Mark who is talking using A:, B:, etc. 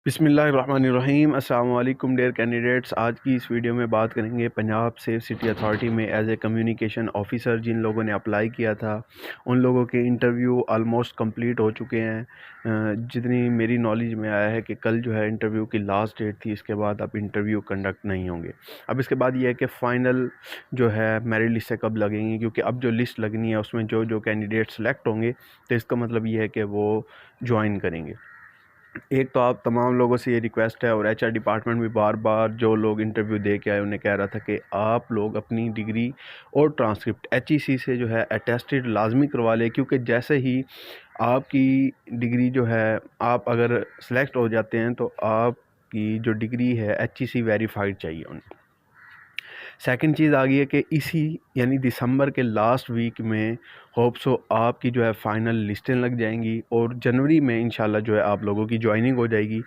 A: बिस्मिल्लाहिर्रहमानिर्रहीम। अस्सलाम वालेकुम डियर कैंडिडेट्स। आज की इस वीडियो में बात करेंगे पंजाब सेफ सिटी अथॉरिटी में एज ए कम्युनिकेशन ऑफिसर जिन लोगों ने अप्लाई किया था उन लोगों के इंटरव्यू ऑलमोस्ट कंप्लीट हो चुके हैं। जितनी मेरी नॉलेज में आया है कि कल जो है इंटरव्यू की लास्ट डेट थी, इसके बाद अब इंटरव्यू कंडक्ट नहीं होंगे। अब इसके बाद ये है कि फ़ाइनल जो है मेरिट लिस्ट से कब लगेंगी, क्योंकि अब जो लिस्ट लगनी है उसमें जो जो कैंडिडेट सेलेक्ट होंगे तो इसका मतलब ये है कि वो ज्वाइन करेंगे। एक तो आप तमाम लोगों से ये रिक्वेस्ट है, और एचआर डिपार्टमेंट भी बार बार जो लोग इंटरव्यू दे के आए उन्हें कह रहा था कि आप लोग अपनी डिग्री और ट्रांसक्रिप्ट एचईसी से जो है अटेस्टेड लाजमी करवा लें, क्योंकि जैसे ही आपकी डिग्री जो है, आप अगर सेलेक्ट हो जाते हैं तो आपकी जो डिग्री है एचईसी वेरीफाइड चाहिए उन्हें। सेकंड चीज़ आ गई है कि इसी यानी दिसंबर के लास्ट वीक में होप सो आपकी जो है फ़ाइनल लिस्टें लग जाएंगी और जनवरी में इंशाल्लाह जो है आप लोगों की ज्वाइनिंग हो जाएगी।